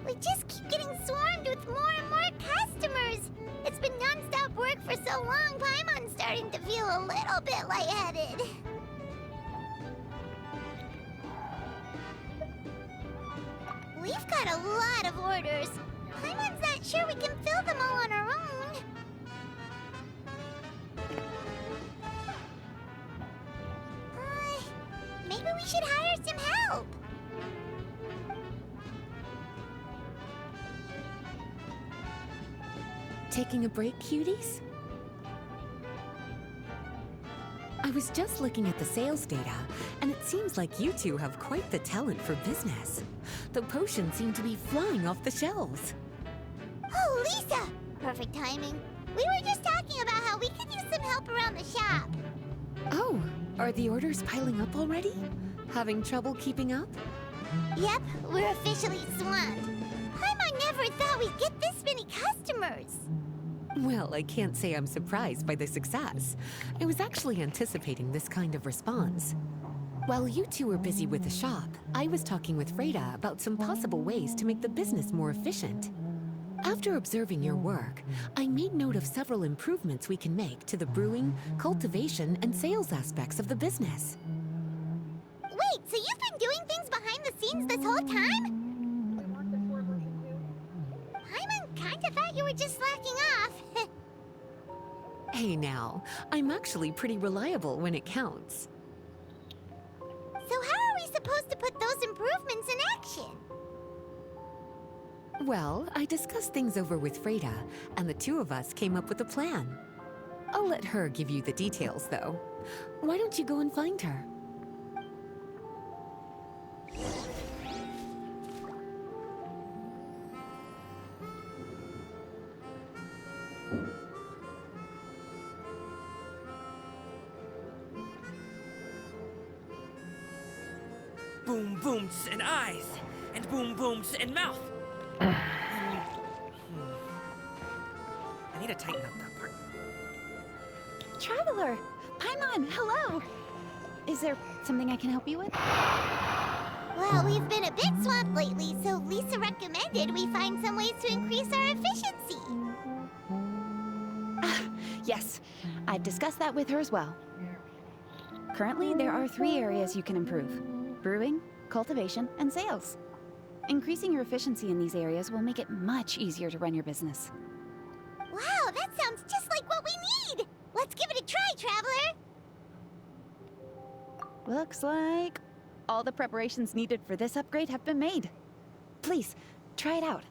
We just keep getting swarmed with more and more customers. It's been non-stop work for so long, Paimon's starting to feel a little bit lightheaded. We've got a lot of orders. Paimon's not sure we can fill them all on our own. Maybe we should hire some help. Taking a break, cuties? I was just looking at the sales data, and it seems like you two have quite the talent for business. The potions seem to be flying off the shelves. Oh, Lisa! Perfect timing. We were just talking about how we could use some help around the shop. Oh, are the orders piling up already? Having trouble keeping up? Yep, we're officially swamped. Paimon never thought we'd get this many customers. Well, I can't say I'm surprised by the success. I was actually anticipating this kind of response. While you two were busy with the shop, I was talking with Freda about some possible ways to make the business more efficient. After observing your work, I made note of several improvements we can make to the brewing, cultivation, and sales aspects of the business. Wait, so you've been doing things behind the scenes this whole time? Paimon kinda thought you were just slacking off. Hey now, I'm actually pretty reliable when it counts. So how are we supposed to put those improvements in action? Well, I discussed things over with Freda, and the two of us came up with a plan. I'll let her give you the details, though. Why don't you go and find her? Boom booms and eyes, and boom booms and mouth. I need to tighten up that part. Traveler! Paimon, hello! Is there something I can help you with? Well, we've been a bit swamped lately, so Lisa recommended we find some ways to increase our efficiency. Yes, I've discussed that with her as well. Currently, there are 3 areas you can improve: brewing, cultivation, and sales. Increasing your efficiency in these areas will make it much easier to run your business. Wow, that sounds just like what we need! Let's give it a try, Traveler! Looks like all the preparations needed for this upgrade have been made. Please, try it out.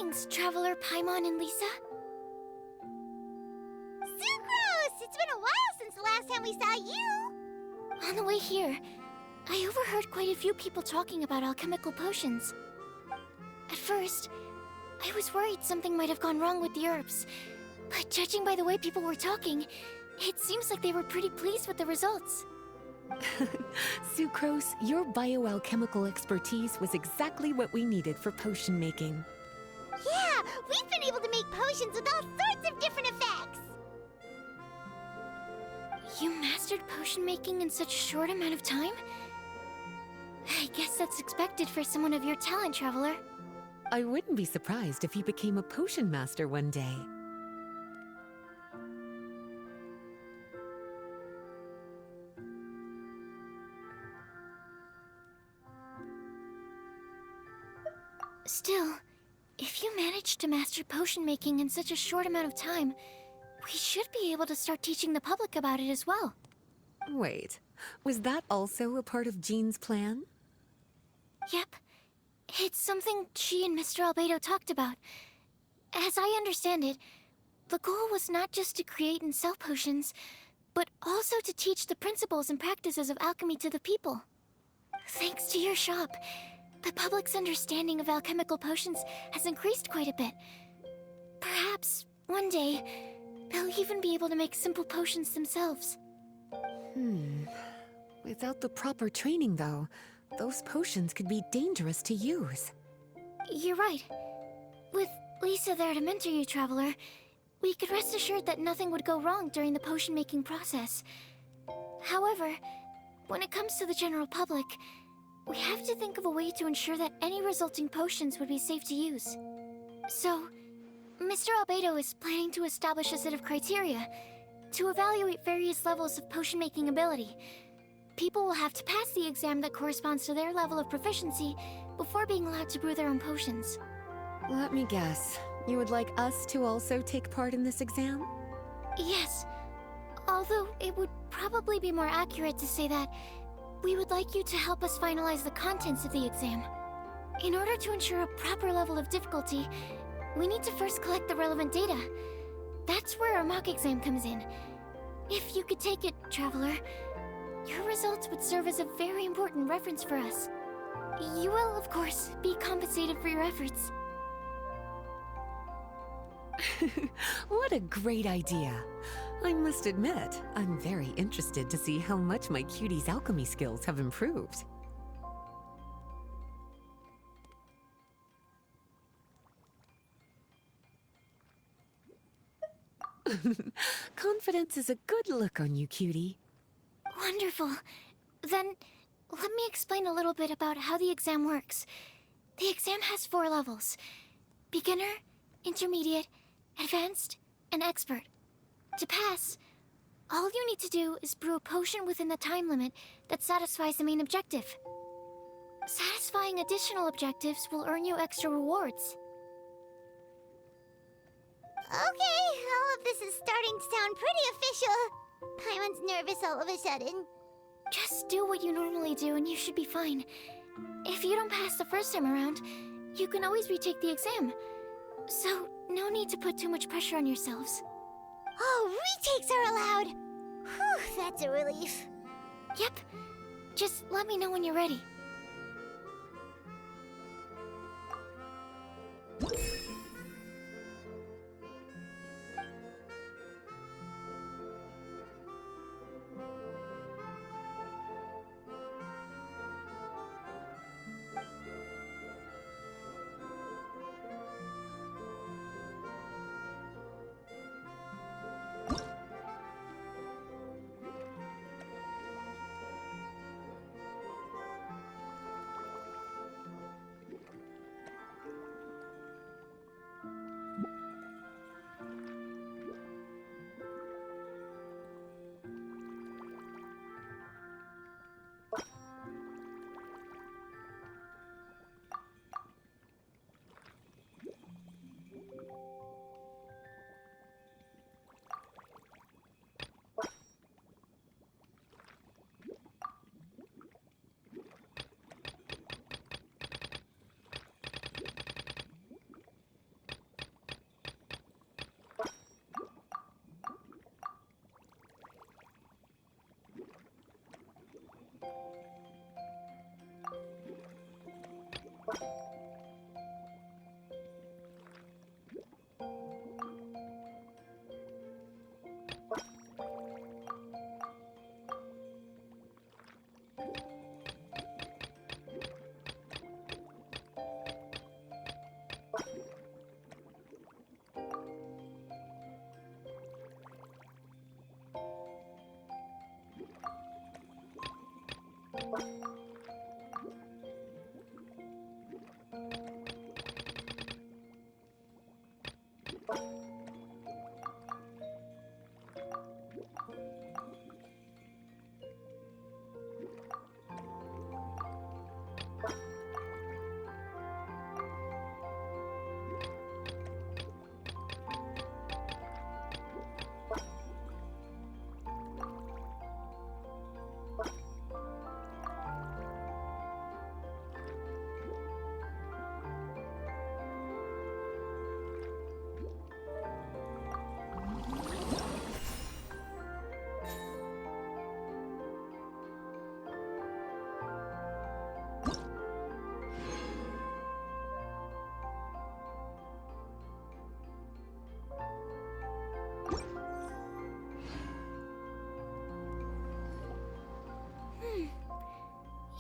Greetings, Traveler Paimon and Lisa. Sucrose! It's been a while since the last time we saw you! On the way here, I overheard quite a few people talking about alchemical potions. At first, I was worried something might have gone wrong with the herbs, but judging by the way people were talking, it seems like they were pretty pleased with the results. Sucrose, your bioalchemical expertise was exactly what we needed for potion making. Yeah, we've been able to make potions with all sorts of different effects! You mastered potion making in such a short amount of time? I guess that's expected for someone of your talent, Traveler. I wouldn't be surprised if you became a potion master one day. Still, if you managed to master potion making in such a short amount of time, we should be able to start teaching the public about it as well. Wait, was that also a part of Jean's plan? Yep. It's something she and Mr. Albedo talked about. As I understand it, the goal was not just to create and sell potions, but also to teach the principles and practices of alchemy to the people. Thanks to your shop, the public's understanding of alchemical potions has increased quite a bit. Perhaps, one day, they'll even be able to make simple potions themselves. Without the proper training, though, those potions could be dangerous to use. You're right. With Lisa there to mentor you, Traveler, we could rest assured that nothing would go wrong during the potion-making process. However, when it comes to the general public, we have to think of a way to ensure that any resulting potions would be safe to use. So, Mr. Albedo is planning to establish a set of criteria to evaluate various levels of potion-making ability. People will have to pass the exam that corresponds to their level of proficiency before being allowed to brew their own potions. Let me guess. You would like us to also take part in this exam? Yes. Although it would probably be more accurate to say that we would like you to help us finalize the contents of the exam. In order to ensure a proper level of difficulty, we need to first collect the relevant data. That's where our mock exam comes in. If you could take it, Traveler, your results would serve as a very important reference for us. You will, of course, be compensated for your efforts. What a great idea! I must admit, I'm very interested to see how much my cutie's alchemy skills have improved. Confidence is a good look on you, cutie. Wonderful. Then, let me explain a little bit about how the exam works. The exam has 4 levels: beginner, intermediate, advanced, and expert. To pass, all you need to do is brew a potion within the time limit that satisfies the main objective. Satisfying additional objectives will earn you extra rewards. Okay, all of this is starting to sound pretty official. Paimon's nervous all of a sudden. Just do what you normally do and you should be fine. If you don't pass the first time around, you can always retake the exam. So, no need to put too much pressure on yourselves. Oh, retakes are allowed! Whew, that's a relief. Yep. Just let me know when you're ready.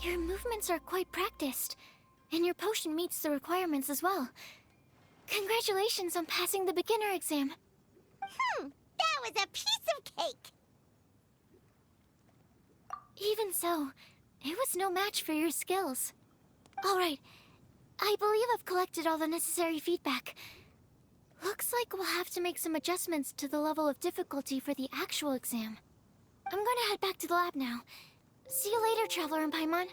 Your movements are quite practiced, and your potion meets the requirements as well. Congratulations on passing the beginner exam. That was a piece of cake! Even so, it was no match for your skills. Alright, I believe I've collected all the necessary feedback. Looks like we'll have to make some adjustments to the level of difficulty for the actual exam. I'm gonna head back to the lab now. See you later, Traveler and Paimon.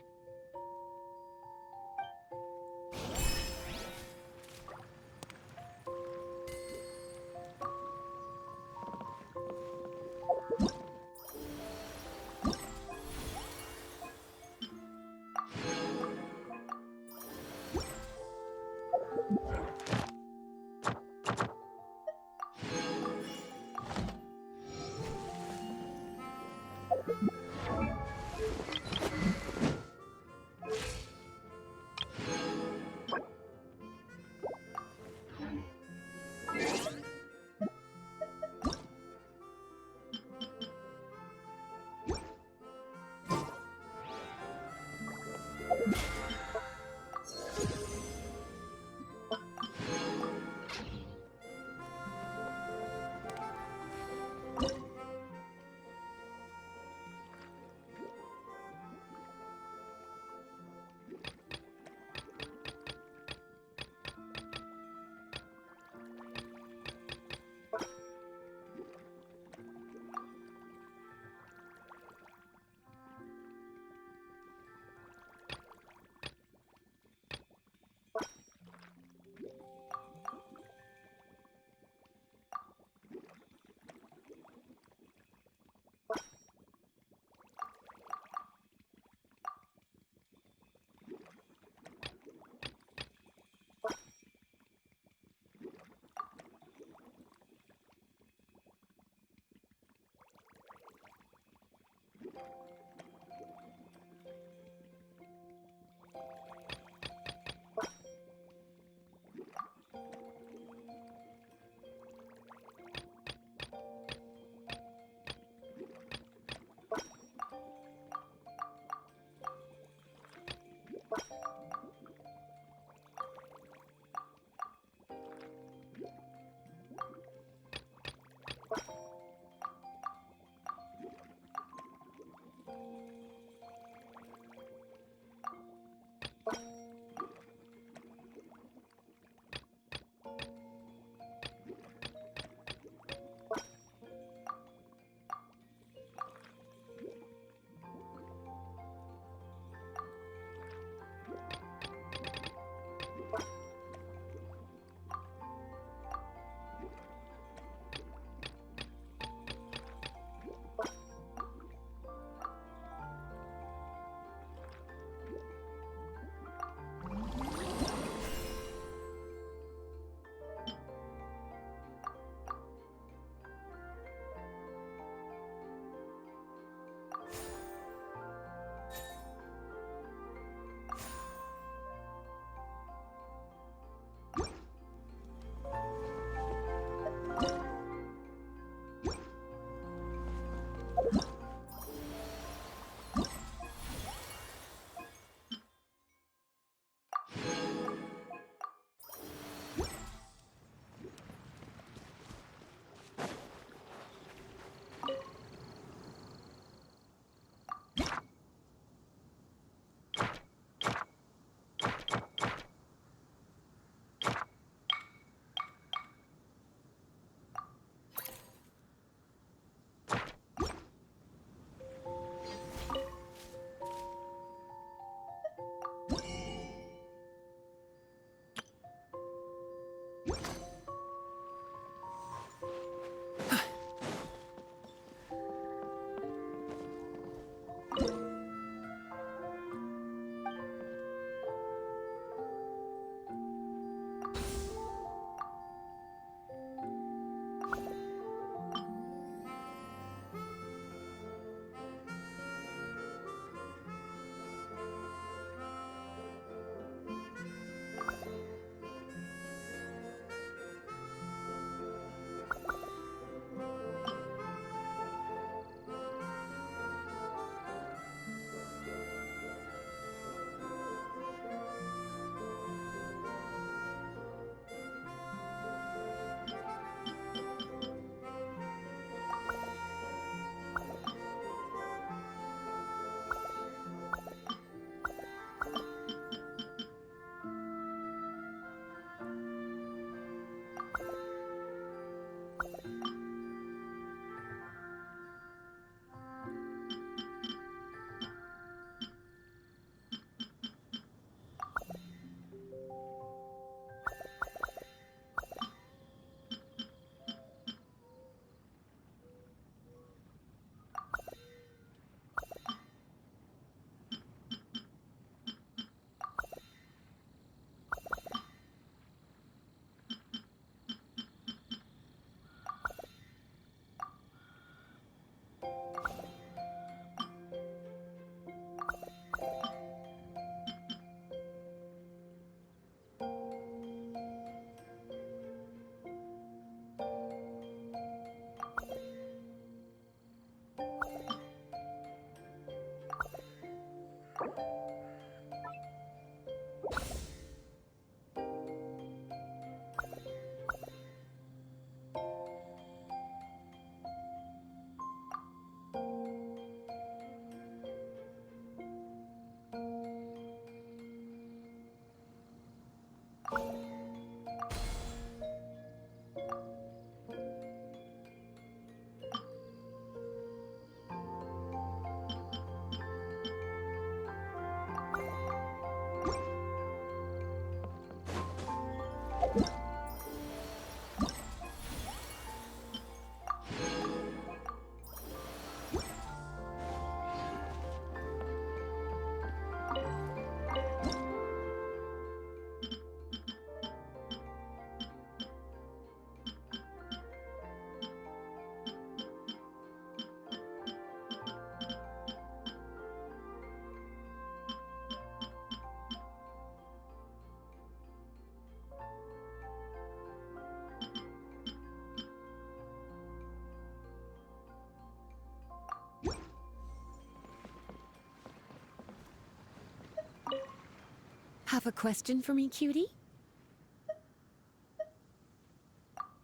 Have a question for me, cutie?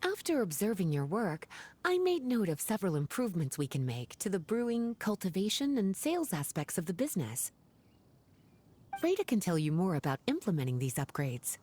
After observing your work, I made note of several improvements we can make to the brewing, cultivation, and sales aspects of the business. Freda can tell you more about implementing these upgrades.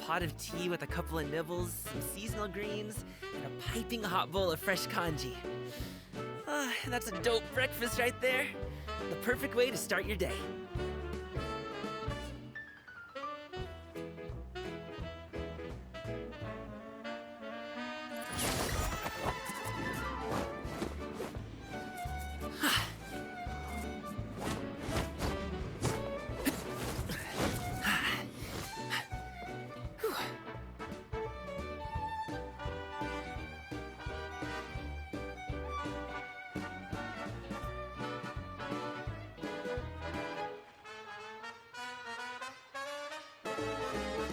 pot of tea with a couple of nibbles, some seasonal greens, and a piping hot bowl of fresh kanji. That's a dope breakfast right there. The perfect way to start your day.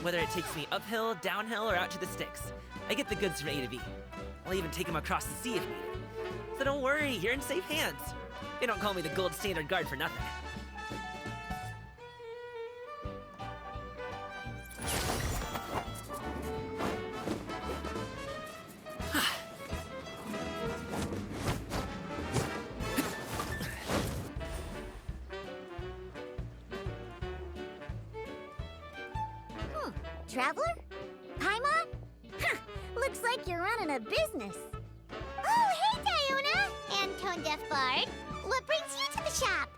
Whether it takes me uphill, downhill, or out to the sticks, I get the goods from A to B. I'll even take them across the sea if needed. So don't worry, you're in safe hands. They don't call me the gold standard guard for nothing. Traveler? Paimon? Huh, looks like you're running a business. Oh, hey, Diona! And Tone Deaf Bard. What brings you to the shop?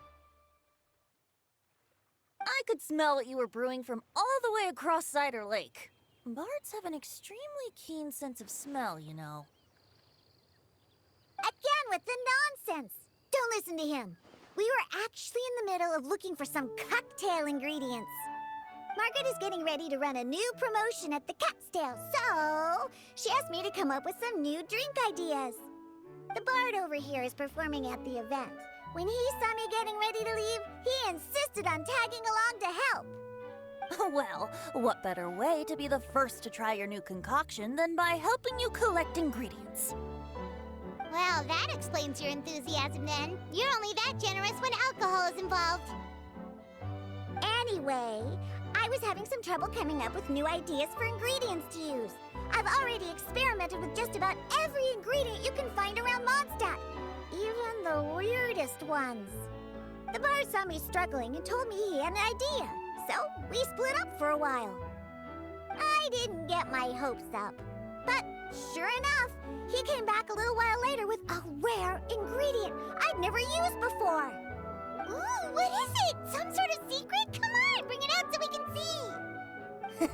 I could smell what you were brewing from all the way across Cider Lake. Bards have an extremely keen sense of smell, you know. Again with the nonsense. Don't listen to him. We were actually in the middle of looking for some cocktail ingredients. Margaret is getting ready to run a new promotion at the Catstail, so she asked me to come up with some new drink ideas. The bard over here is performing at the event. When he saw me getting ready to leave, he insisted on tagging along to help. Well, what better way to be the first to try your new concoction than by helping you collect ingredients? Well, that explains your enthusiasm then. You're only that generous when alcohol is involved. Anyway, I was having some trouble coming up with new ideas for ingredients to use. I've already experimented with just about every ingredient you can find around Mondstadt, even the weirdest ones. The bar saw me struggling and told me he had an idea, so we split up for a while. I didn't get my hopes up, but sure enough, he came back a little while later with a rare ingredient I'd never used before. Ooh, what is it? Some sort of secret? Come on, bring it out so we can see.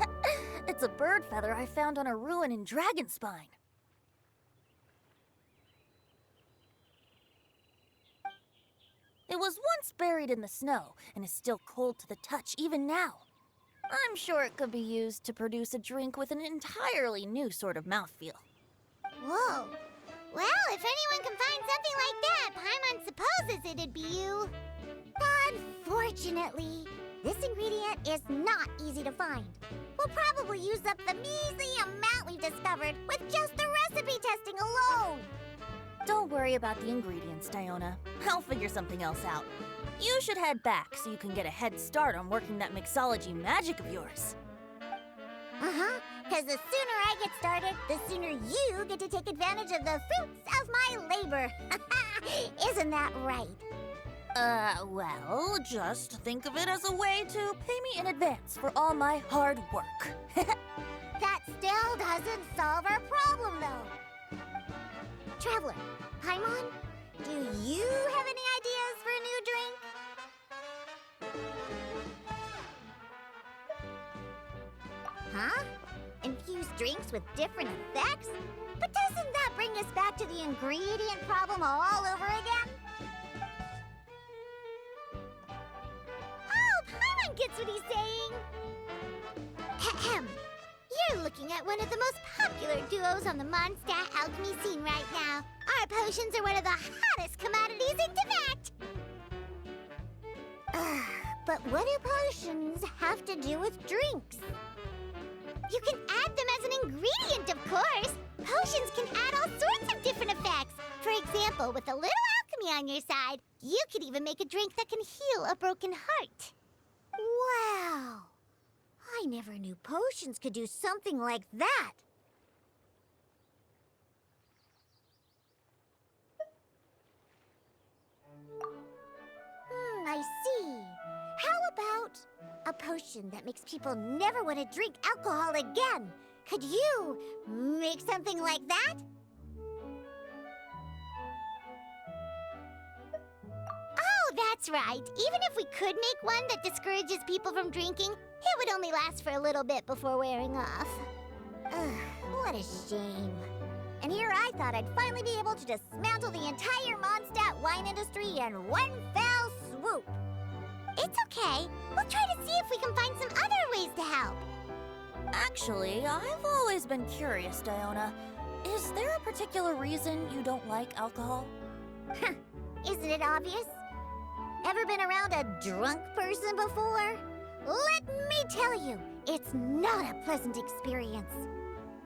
It's a bird feather I found on a ruin in Dragonspine. It was once buried in the snow and is still cold to the touch even now. I'm sure it could be used to produce a drink with an entirely new sort of mouthfeel. Whoa. Well, if anyone can find something like that, Paimon supposes it'd be you. Unfortunately, this ingredient is not easy to find. We'll probably use up the measly amount we've discovered with just the recipe testing alone. Don't worry about the ingredients, Diona. I'll figure something else out. You should head back so you can get a head start on working that mixology magic of yours. Uh-huh, because the sooner I get started, the sooner you get to take advantage of the fruits of my labor. Isn't that right? Well, just think of it as a way to pay me in advance for all my hard work. That still doesn't solve our problem, though. Traveler, Paimon, do you have any ideas for a new drink? Huh? Infused drinks with different effects? But doesn't that bring us back to the ingredient problem all over again? Oh, Paimon gets what he's saying! Ahem. You're looking at one of the most popular duos on the Mondstadt alchemy scene right now. Our potions are one of the hottest commodities in Tibet! But what do potions have to do with drinks? You can add them as an ingredient, of course! Potions can add all sorts of different effects. For example, with a little alchemy on your side, you could even make a drink that can heal a broken heart. Wow! I never knew potions could do something like that. I see. How about a potion that makes people never want to drink alcohol again? Could you make something like that? Oh, that's right. Even if we could make one that discourages people from drinking, it would only last for a little bit before wearing off. Ugh, what a shame. And here I thought I'd finally be able to dismantle the entire Mondstadt wine industry in one fell swoop. It's okay. We'll try to see if we can find some other ways to help. Actually, I've always been curious, Diona. Is there a particular reason you don't like alcohol? Isn't it obvious? Ever been around a drunk person before? Let me tell you, it's not a pleasant experience.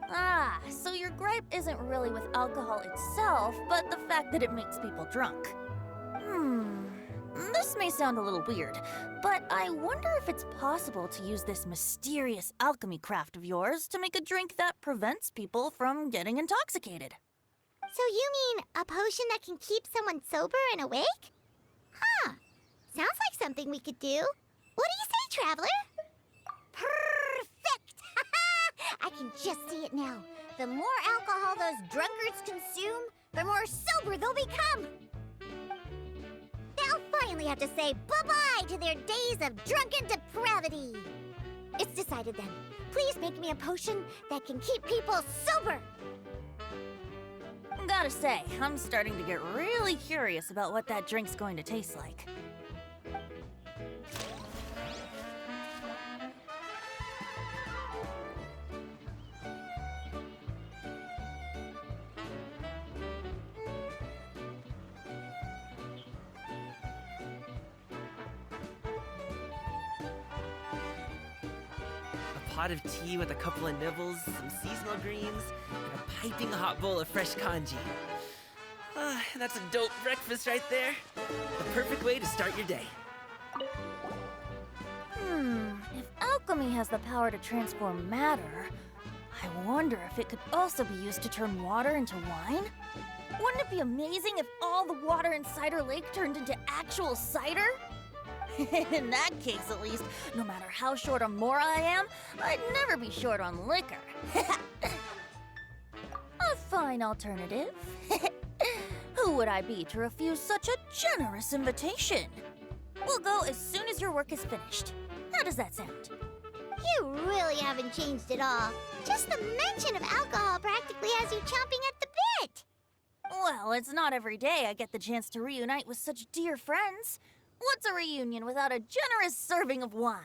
Ah, so your gripe isn't really with alcohol itself, but the fact that it makes people drunk. This may sound a little weird, but I wonder if it's possible to use this mysterious alchemy craft of yours to make a drink that prevents people from getting intoxicated. So you mean a potion that can keep someone sober and awake? Huh. Sounds like something we could do. What do you say, Traveler? Perfect! I can just see it now. The more alcohol those drunkards consume, the more sober they'll become. They'll finally have to say bye-bye to their days of drunken depravity. It's decided then. Please make me a potion that can keep people sober. Gotta say, I'm starting to get really curious about what that drink's going to taste like. A pot of tea with a couple of nibbles, some seasonal greens, and a piping hot bowl of fresh kanji. That's a dope breakfast right there. The perfect way to start your day. If alchemy has the power to transform matter, I wonder if it could also be used to turn water into wine? Wouldn't it be amazing if all the water in Cider Lake turned into actual cider? In that case, at least, no matter how short on more I am, I'd never be short on liquor. A fine alternative. Who would I be to refuse such a generous invitation? We'll go as soon as your work is finished. How does that sound? You really haven't changed at all. Just the mention of alcohol practically has you chomping at the bit. Well, it's not every day I get the chance to reunite with such dear friends. What's a reunion without a generous serving of wine?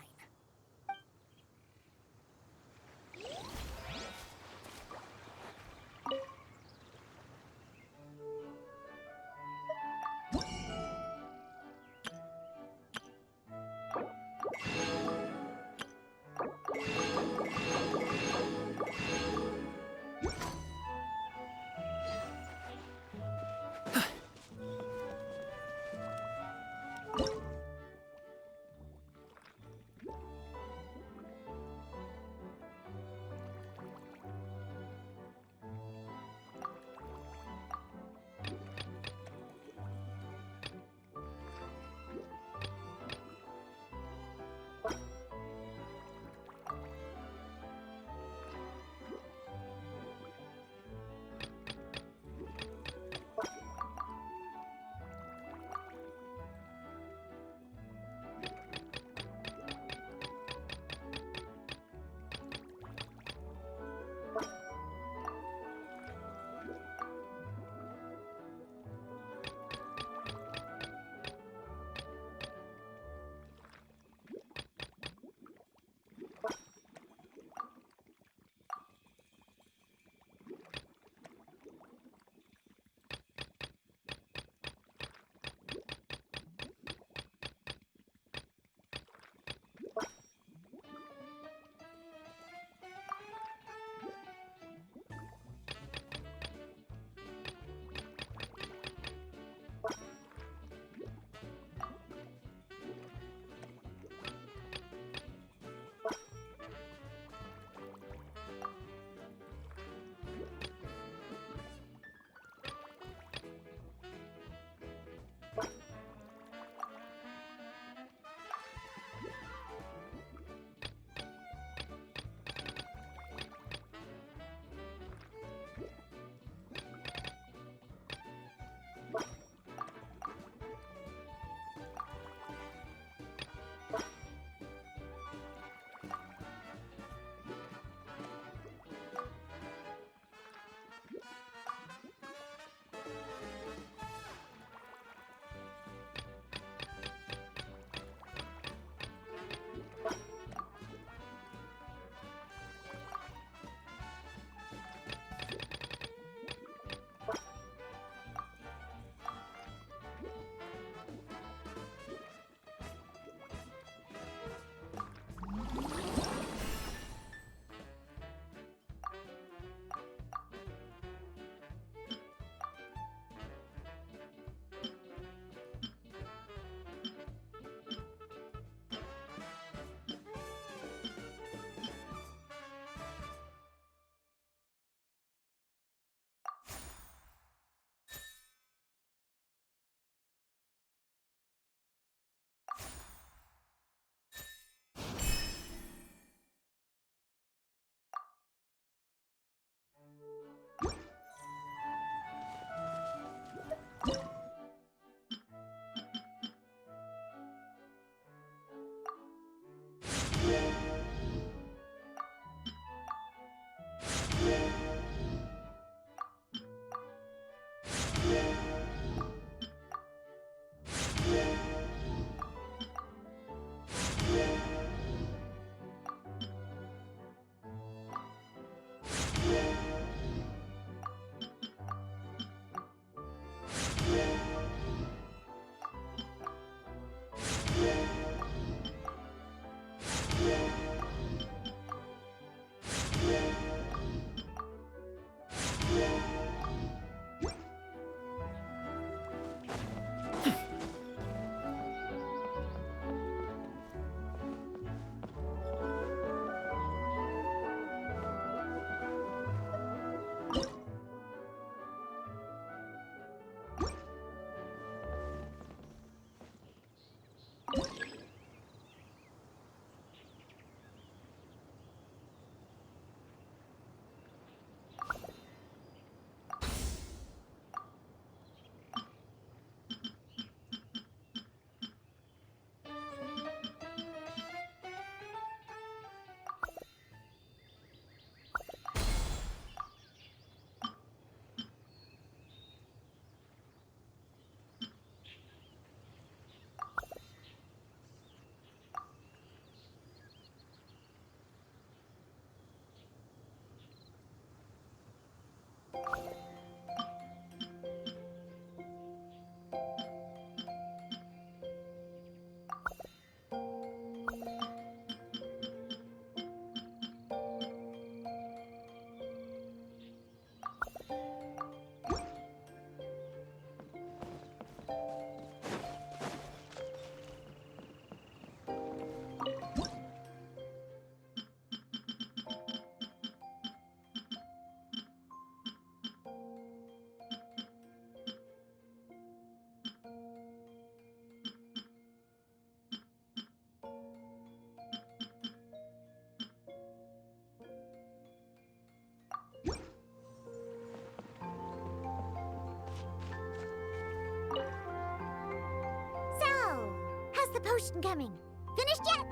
potion coming. Finished yet?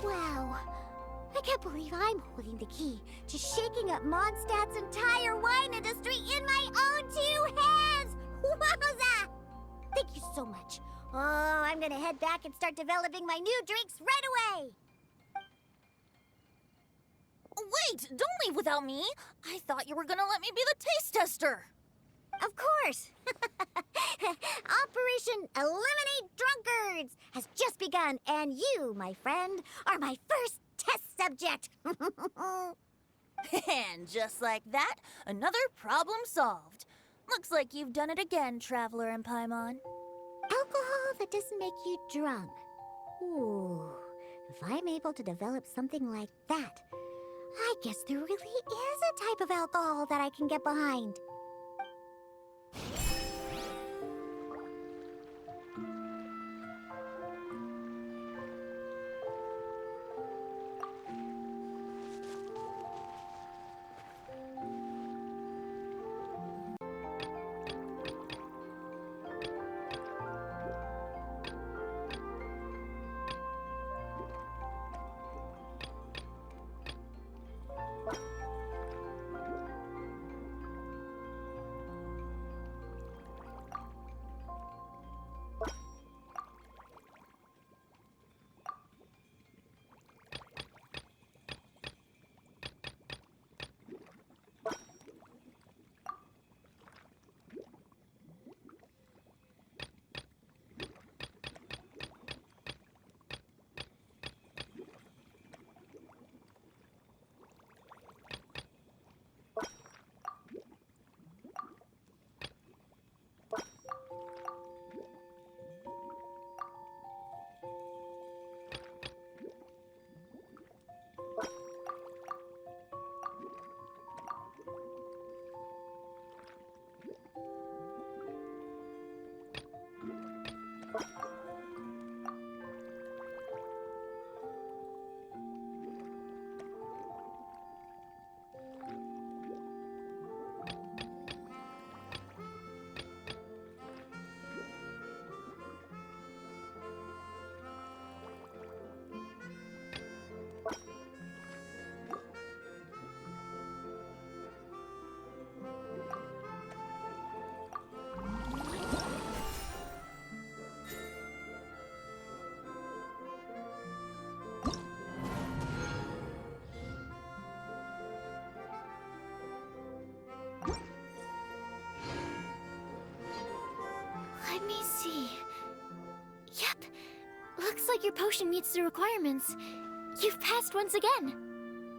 Wow. I can't believe I'm holding the key to shaking up Mondstadt's entire wine industry in my own two hands! Wowza! Thank you so much. Oh, I'm gonna head back and start developing my new drinks right away! Wait, don't leave without me. I thought you were gonna let me be the taste tester. Of course! Operation Eliminate Drunkards has just begun, and you, my friend, are my first test subject! And just like that, another problem solved. Looks like you've done it again, Traveler and Paimon. Alcohol that doesn't make you drunk. Ooh, if I'm able to develop something like that, I guess there really is a type of alcohol that I can get behind. Let me see. Yep. Looks like your potion meets the requirements. You've passed once again.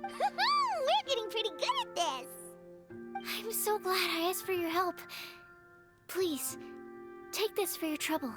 We're getting pretty good at this! I'm so glad I asked for your help. Please, take this for your trouble.